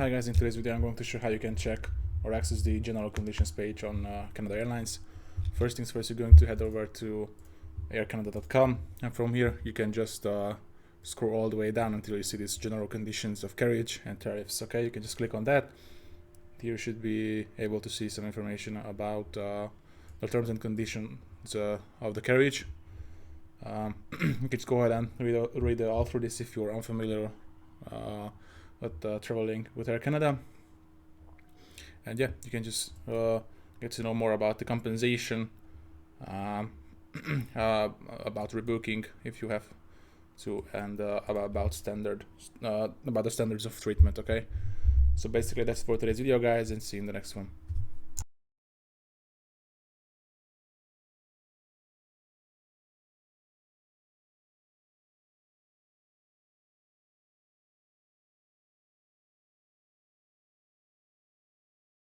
Hi guys, in today's video I'm going to show how you can check or access the general conditions page on Canada Airlines. First things first, you're going to head over to aircanada.com, and from here you can just scroll all the way down until you see this general conditions of carriage and tariffs. Okay, you can just click on that. Here you should be able to see some information about the terms and conditions of the carriage. You can just go ahead and read all through this if you're unfamiliar with traveling with Air Canada. And yeah, you can just get to know more about the compensation, about rebooking if you have to, and about the standards of treatment. Okay, so basically that's for today's video, guys, and see you in the next one.